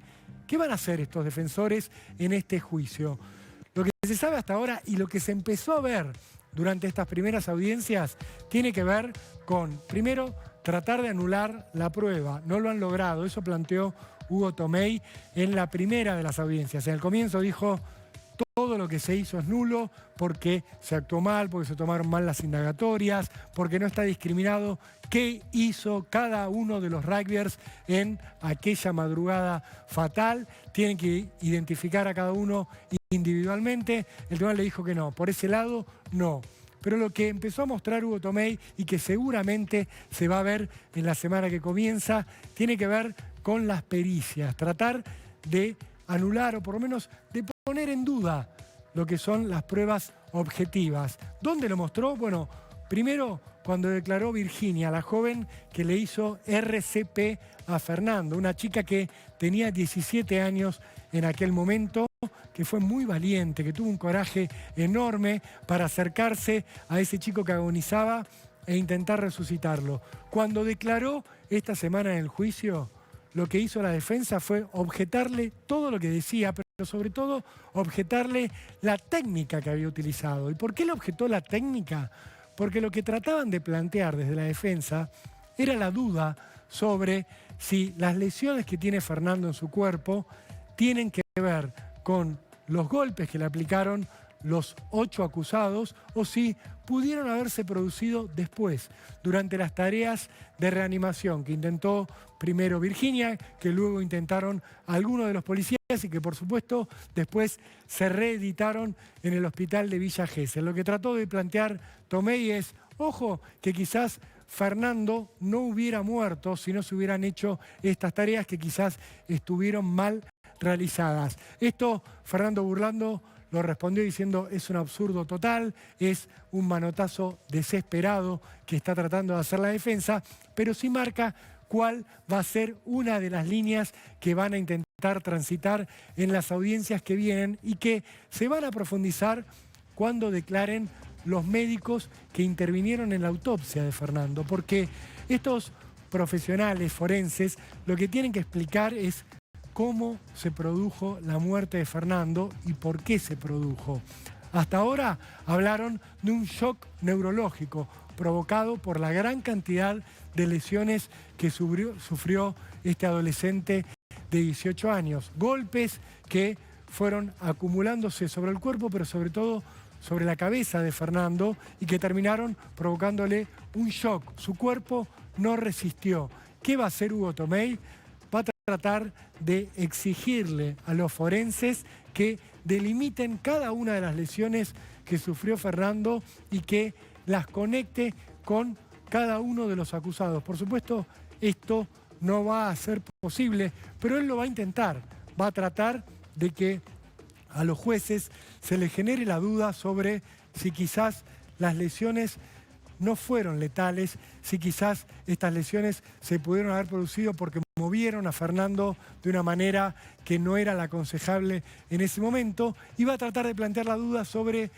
¿Qué van a hacer estos defensores en este juicio? Lo que se sabe hasta ahora y lo que se empezó a ver durante estas primeras audiencias tiene que ver con, primero, tratar de anular la prueba. No lo han logrado, eso planteó Hugo Tomei en la primera de las audiencias. En el comienzo dijo: todo lo que se hizo es nulo porque se actuó mal, porque se tomaron mal las indagatorias, porque no está discriminado qué hizo cada uno de los rugbyers en aquella madrugada fatal. Tienen que identificar a cada uno individualmente. El tribunal le dijo que no, por ese lado no. Pero lo que empezó a mostrar Hugo Tomei y que seguramente se va a ver en la semana que comienza, tiene que ver con las pericias, tratar de anular o por lo menos de poner en duda lo que son las pruebas objetivas. ¿Dónde lo mostró? Bueno, primero cuando declaró Virginia, la joven que le hizo RCP a Fernando, una chica que tenía 17 años en aquel momento, que fue muy valiente, que tuvo un coraje enorme para acercarse a ese chico que agonizaba e intentar resucitarlo. Cuando declaró esta semana en el juicio, lo que hizo la defensa fue objetarle todo lo que decía, pero sobre todo objetarle la técnica que había utilizado. ¿Y por qué le objetó la técnica? Porque lo que trataban de plantear desde la defensa era la duda sobre si las lesiones que tiene Fernando en su cuerpo tienen que ver con los golpes que le aplicaron los 8 acusados o si pudieron haberse producido después, durante las tareas de reanimación que intentó primero Virginia, que luego intentaron algunos de los policías y que por supuesto después se reeditaron en el hospital de Villa Gesell. Lo que trató de plantear Tomei es, ojo, que quizás Fernando no hubiera muerto si no se hubieran hecho estas tareas que quizás estuvieron mal realizadas. Esto Fernando Burlando lo respondió diciendo: es un absurdo total, es un manotazo desesperado que está tratando de hacer la defensa, pero sí marca cuál va a ser una de las líneas que van a intentar transitar en las audiencias que vienen y que se van a profundizar cuando declaren los médicos que intervinieron en la autopsia de Fernando, porque estos profesionales forenses lo que tienen que explicar es cómo se produjo la muerte de Fernando y por qué se produjo. Hasta ahora hablaron de un shock neurológico provocado por la gran cantidad de lesiones que sufrió este adolescente de 18 años. Golpes que fueron acumulándose sobre el cuerpo, pero sobre todo sobre la cabeza de Fernando y que terminaron provocándole un shock. Su cuerpo no resistió. ¿Qué va a hacer Hugo Tomei? Va a tratar de exigirle a los forenses que delimiten cada una de las lesiones que sufrió Fernando y que las conecte con cada uno de los acusados. Por supuesto, esto no va a ser posible, pero él lo va a intentar. Va a tratar de que a los jueces se les genere la duda sobre si quizás las lesiones no fueron letales, si quizás estas lesiones se pudieron haber producido porque movieron a Fernando de una manera que no era la aconsejable en ese momento, y va a tratar de plantear la duda sobre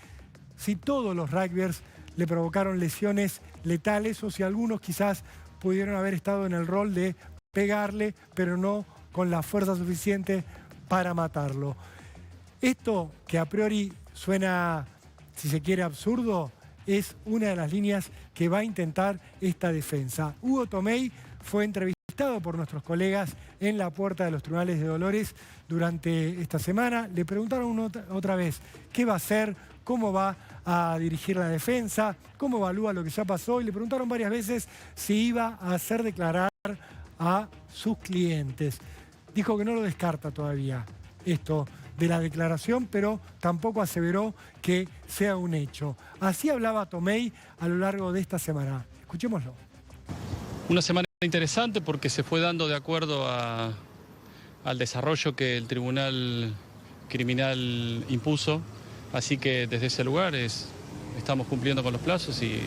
si todos los rugbyers le provocaron lesiones letales o si algunos quizás pudieron haber estado en el rol de pegarle, pero no con la fuerza suficiente para matarlo. Esto que a priori suena, si se quiere, absurdo, es una de las líneas que va a intentar esta defensa. Hugo Tomei fue entrevistado por nuestros colegas en la puerta de los tribunales de Dolores durante esta semana. Le preguntaron otra vez qué va a hacer, cómo va a dirigir la defensa, cómo evalúa lo que ya pasó, y le preguntaron varias veces si iba a hacer declarar a sus clientes. Dijo que no lo descarta todavía esto de la declaración, pero tampoco aseveró que sea un hecho. Así hablaba Tomei a lo largo de esta semana. Escuchémoslo. Una semana interesante porque se fue dando de acuerdo al desarrollo que el Tribunal Criminal impuso, así que desde ese lugar estamos cumpliendo con los plazos y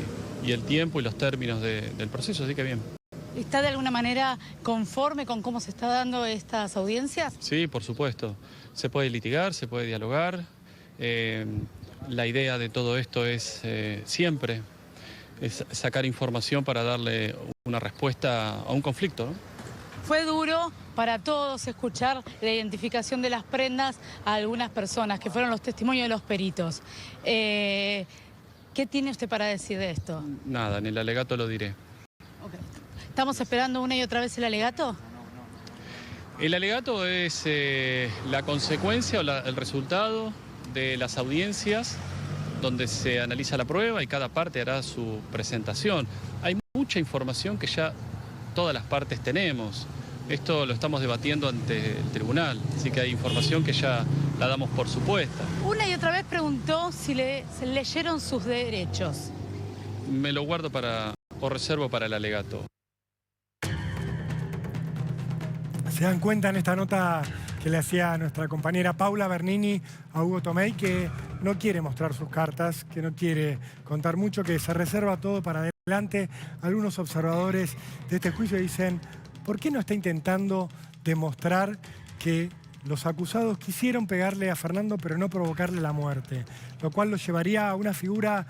el tiempo y los términos del proceso, así que bien. ¿Está de alguna manera conforme con cómo se está dando estas audiencias? Sí, por supuesto. Se puede litigar, se puede dialogar. La idea de todo esto es siempre sacar información para darle una respuesta a un conflicto, ¿no? Fue duro para todos escuchar la identificación de las prendas a algunas personas, que fueron los testimonios de los peritos. ¿Qué tiene usted para decir de esto? Nada, en el alegato lo diré. Okay. ¿Estamos esperando una y otra vez el alegato? El alegato es la consecuencia o el resultado de las audiencias donde se analiza la prueba y cada parte hará su presentación. Hay mucha información que ya todas las partes tenemos. Esto lo estamos debatiendo ante el tribunal, así que hay información que ya la damos por supuesta. Una y otra vez preguntó si se leyeron sus derechos. Me lo guardo o reservo para el alegato. Se dan cuenta en esta nota que le hacía nuestra compañera Paula Bernini a Hugo Tomei, que no quiere mostrar sus cartas, que no quiere contar mucho, que se reserva todo para adelante. Algunos observadores de este juicio dicen: ¿por qué no está intentando demostrar que los acusados quisieron pegarle a Fernando pero no provocarle la muerte? Lo cual lo llevaría a una figura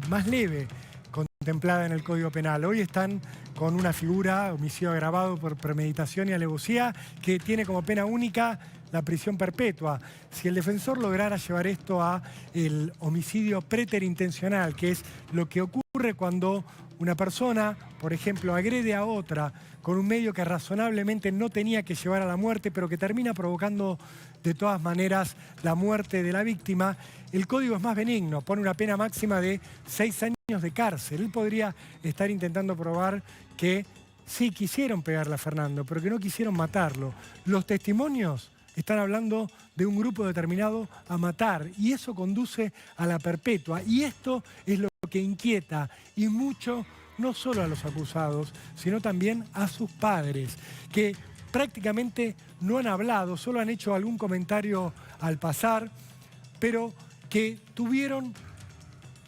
más leve, contemplada en el Código Penal. Hoy están con una figura, homicidio agravado por premeditación y alevosía, que tiene como pena única la prisión perpetua. Si el defensor lograra llevar esto a el homicidio preterintencional, que es lo que ocurre cuando una persona, por ejemplo, agrede a otra con un medio que razonablemente no tenía que llevar a la muerte, pero que termina provocando de todas maneras la muerte de la víctima, el código es más benigno, pone una pena máxima de 6 años de cárcel. Él podría estar intentando probar que sí quisieron pegarle a Fernando, pero que no quisieron matarlo. Los testimonios están hablando de un grupo determinado a matar, y eso conduce a la perpetua. Y esto es lo que inquieta, y mucho, no solo a los acusados, sino también a sus padres, que prácticamente no han hablado, solo han hecho algún comentario al pasar, pero que tuvieron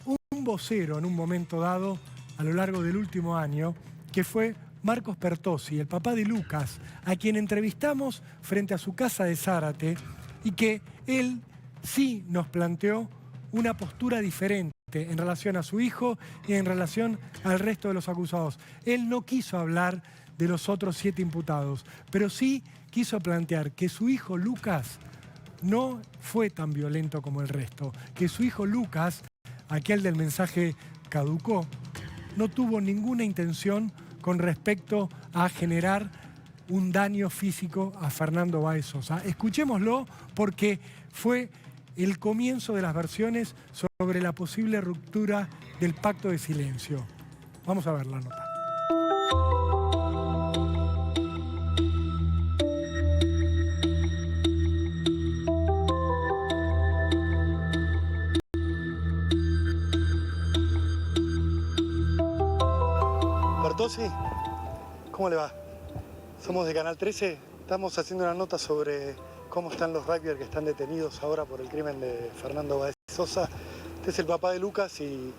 un vocero en un momento dado a lo largo del último año, que fue Marcos Pertossi, el papá de Lucas, a quien entrevistamos frente a su casa de Zárate, y que él sí nos planteó una postura diferente en relación a su hijo y en relación al resto de los acusados. Él no quiso hablar de los otros 7 imputados, pero sí quiso plantear que su hijo Lucas no fue tan violento como el resto, que su hijo Lucas, aquel del mensaje caducó, no tuvo ninguna intención con respecto a generar un daño físico a Fernando Báez Sosa. Escuchémoslo, porque fue el comienzo de las versiones sobre la posible ruptura del pacto de silencio. Vamos a ver la nota. Pertossi, ¿cómo le va? Somos de Canal 13, estamos haciendo una nota sobre cómo están los rugbyers que están detenidos ahora por el crimen de Fernando Báez Sosa. Este es el papá de Lucas y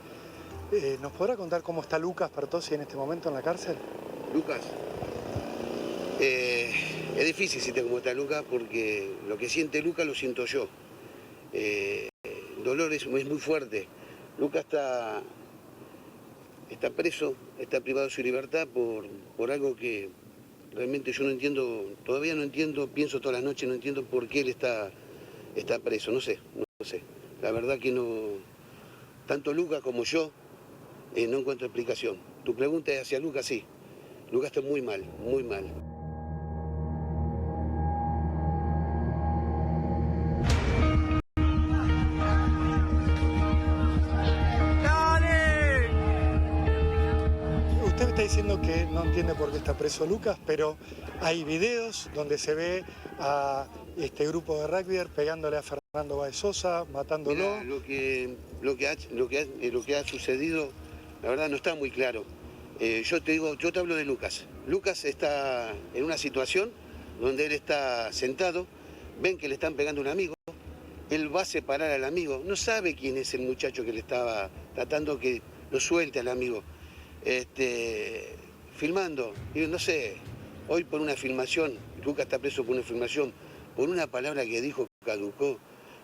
¿nos podrá contar cómo está Lucas Pertossi en este momento en la cárcel? Lucas, es difícil decirte cómo está Lucas, porque lo que siente Lucas lo siento yo. El dolor es muy fuerte. Lucas está preso, está privado de su libertad por algo que realmente yo no entiendo, todavía no entiendo, pienso todas las noches, no entiendo por qué él está preso, no sé. La verdad que no, tanto Lucas como yo, no encuentro explicación. Tu pregunta es hacia Lucas, sí. Lucas está muy mal, muy mal. Usted está diciendo que no entiende por qué está preso Lucas, pero hay videos donde se ve a este grupo de rugbyers pegándole a Fernando Báez Sosa, matándolo. Mirá, lo que ha sucedido, la verdad no está muy claro. Yo te hablo de Lucas. Lucas está en una situación donde él está sentado, ven que le están pegando a un amigo, él va a separar al amigo, no sabe quién es el muchacho que le estaba tratando que lo suelte al amigo. filmando. Y no sé, hoy por una filmación, Lucas está preso por una filmación, por una palabra que dijo caducó.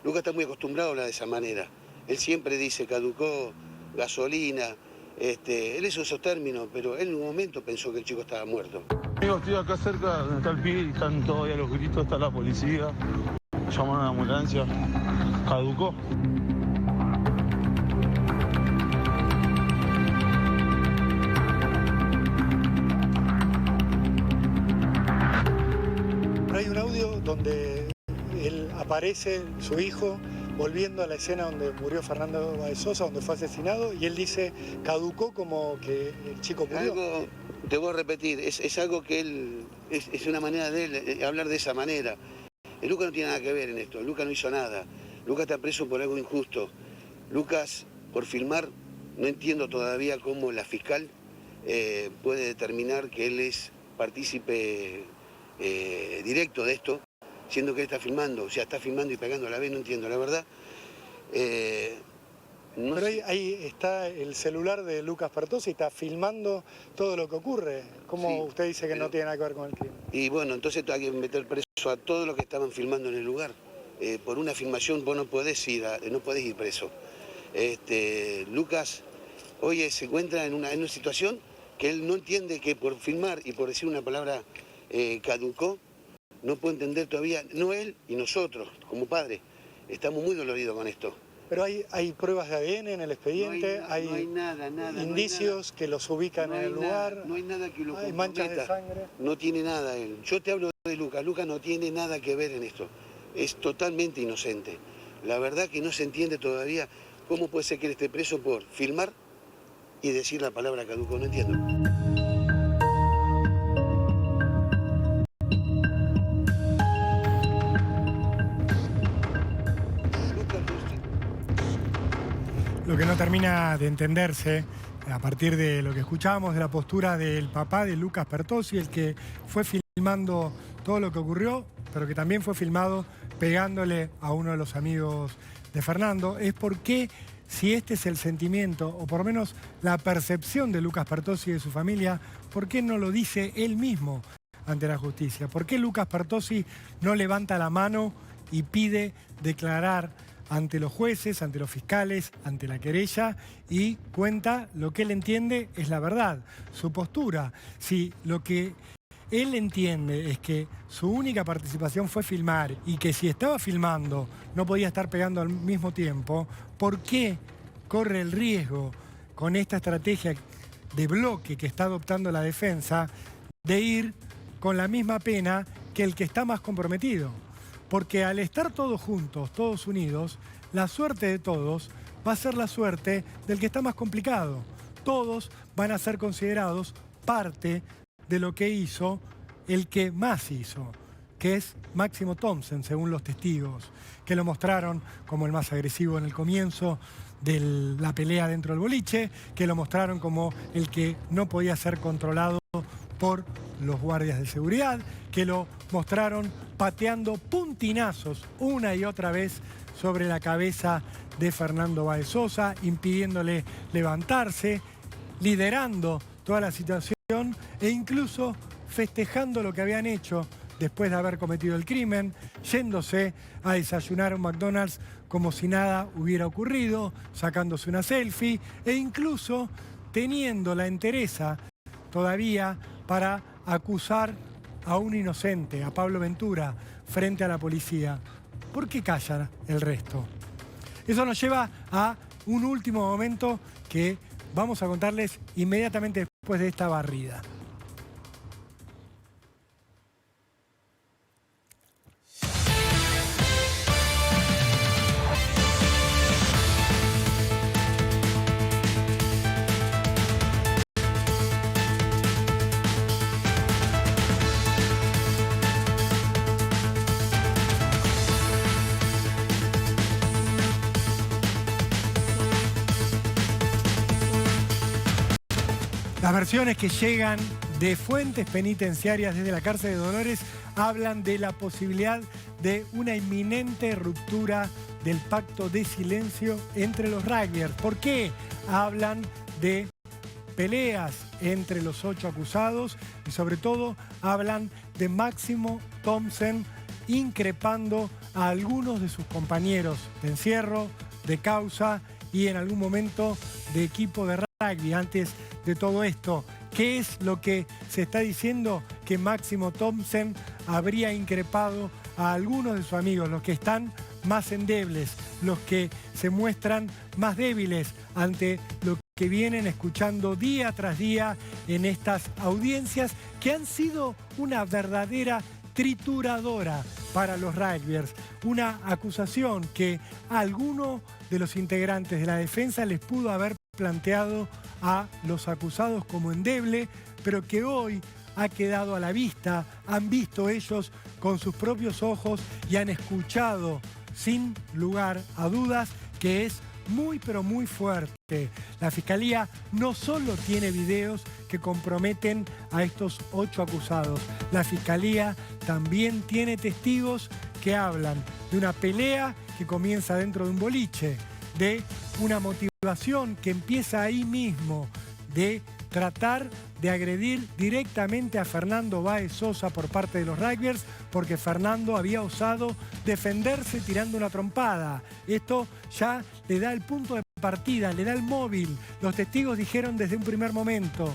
Lucas está muy acostumbrado a hablar de esa manera. Él siempre dice caducó, gasolina. Él hizo esos términos, pero él en un momento pensó que el chico estaba muerto. Amigo, estoy acá cerca donde está el pibe y están todavía los gritos, está la policía. Llamaron a la ambulancia. Caducó. Pero hay un audio donde él aparece, su hijo, volviendo a la escena donde murió Fernando Báez Sosa, donde fue asesinado, y él dice, caducó como que el chico murió. Algo, te voy a repetir, es algo que él, es una manera de él hablar de esa manera. Lucas no tiene nada que ver en esto, Lucas no hizo nada. Lucas está preso por algo injusto. Lucas, por filmar, no entiendo todavía cómo la fiscal puede determinar que él es partícipe directo de esto, siendo que él está filmando, o sea, está filmando y pegando a la vez, no entiendo, la verdad. No Pero sé. ahí está el celular de Lucas Pertossi, está filmando todo lo que ocurre. ¿Cómo Sí, usted dice que pero- no tiene nada que ver con el crimen? Y bueno, entonces hay que meter preso a todos los que estaban filmando en el lugar. Por una filmación vos no podés ir preso. Lucas hoy se encuentra en una situación que él no entiende, que por filmar y por decir una palabra caducó, no puede entender todavía, no él y nosotros como padres. Estamos muy doloridos con esto. Pero hay pruebas de ADN en el expediente, No hay nada, indicios que los ubican no en hay el nada, lugar, no hay nada que lo hay manchas de comprometa. sangre. No tiene nada él. Yo te hablo de Lucas. Lucas no tiene nada que ver en esto. Es totalmente inocente. La verdad que no se entiende todavía cómo puede ser que él esté preso por filmar y decir la palabra caduco. No entiendo. Lo que no termina de entenderse, a partir de lo que escuchábamos de la postura del papá de Lucas Pertossi, el que fue filmando todo lo que ocurrió, pero que también fue filmado pegándole a uno de los amigos de Fernando, es por qué, si este es el sentimiento, o por lo menos la percepción de Lucas Pertossi y de su familia, ¿por qué no lo dice él mismo ante la justicia? ¿Por qué Lucas Pertossi no levanta la mano y pide declarar ante los jueces, ante los fiscales, ante la querella y cuenta lo que él entiende es la verdad, su postura? Si lo que él entiende es que su única participación fue filmar y que si estaba filmando no podía estar pegando al mismo tiempo, ¿por qué corre el riesgo con esta estrategia de bloque que está adoptando la defensa de ir con la misma pena que el que está más comprometido? Porque al estar todos juntos, todos unidos, la suerte de todos va a ser la suerte del que está más complicado. Todos van a ser considerados parte de lo que hizo el que más hizo, que es Máximo Thompson, según los testigos, que lo mostraron como el más agresivo en el comienzo de la pelea dentro del boliche, que lo mostraron como el que no podía ser controlado por los guardias de seguridad, que lo mostraron pateando puntinazos una y otra vez sobre la cabeza de Fernando Báez Sosa, impidiéndole levantarse, liderando toda la situación e incluso festejando lo que habían hecho después de haber cometido el crimen, yéndose a desayunar a un McDonald's como si nada hubiera ocurrido, sacándose una selfie e incluso teniendo la entereza todavía para acusar a un inocente, a Pablo Ventura, frente a la policía. ¿Por qué callan el resto? Eso nos lleva a un último momento que vamos a contarles inmediatamente después de esta barrida. Las versiones que llegan de fuentes penitenciarias desde la cárcel de Dolores hablan de la posibilidad de una inminente ruptura del pacto de silencio entre los rugbyers. ¿Por qué hablan de peleas entre los 8 acusados y sobre todo hablan de Máximo Thompson increpando a algunos de sus compañeros de encierro, de causa y en algún momento de equipo de rugby. Antes de todo esto, ¿qué es lo que se está diciendo? Que Máximo Thompson habría increpado a algunos de sus amigos, los que están más endebles, los que se muestran más débiles ante lo que vienen escuchando día tras día en estas audiencias que han sido una verdadera trituradora para los rugbyers. Una acusación que a alguno de los integrantes de la defensa les pudo haber planteado a los acusados como endeble, pero que hoy ha quedado a la vista, han visto ellos con sus propios ojos y han escuchado sin lugar a dudas que es muy pero muy fuerte. La Fiscalía no solo tiene videos que comprometen a estos 8 acusados, la Fiscalía también tiene testigos que hablan de una pelea que comienza dentro de un boliche, de una motivación que empieza ahí mismo, de tratar de agredir directamente a Fernando Báez Sosa por parte de los rugbyers porque Fernando había osado defenderse tirando una trompada. Esto ya le da el punto de partida, le da el móvil. Los testigos dijeron desde un primer momento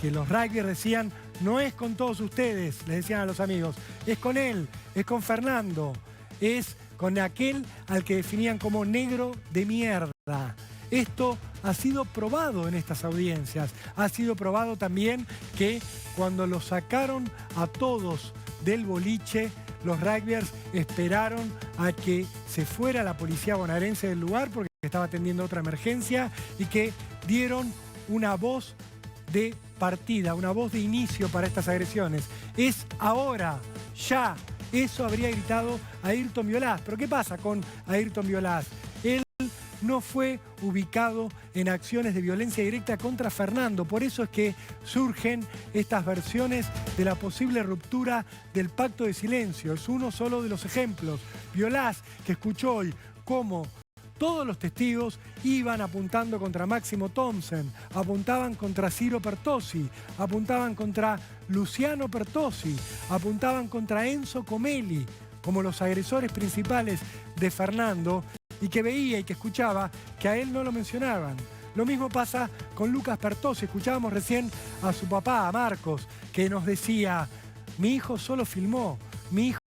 que los rugbyers decían: no es con todos ustedes, les decían a los amigos, es con él, es con Fernando, es con aquel al que definían como negro de mierda. Esto ha sido probado en estas audiencias. Ha sido probado también que cuando los sacaron a todos del boliche, los rugbyers esperaron a que se fuera la policía bonaerense del lugar porque estaba atendiendo otra emergencia y que dieron una voz de partida, una voz de inicio para estas agresiones. Es ahora, ya. Eso habría gritado Ayrton Violás. ¿Pero qué pasa con Ayrton Violás? Él no fue ubicado en acciones de violencia directa contra Fernando. Por eso es que surgen estas versiones de la posible ruptura del pacto de silencio. Es uno solo de los ejemplos. Violás, que escuchó hoy cómo todos los testigos iban apuntando contra Máximo Thompson, apuntaban contra Ciro Pertossi, apuntaban contra Luciano Pertossi, apuntaban contra Enzo Comelli, como los agresores principales de Fernando, y que veía y que escuchaba que a él no lo mencionaban. Lo mismo pasa con Lucas Pertossi. Escuchábamos recién a su papá, a Marcos, que nos decía: mi hijo solo filmó, mi hijo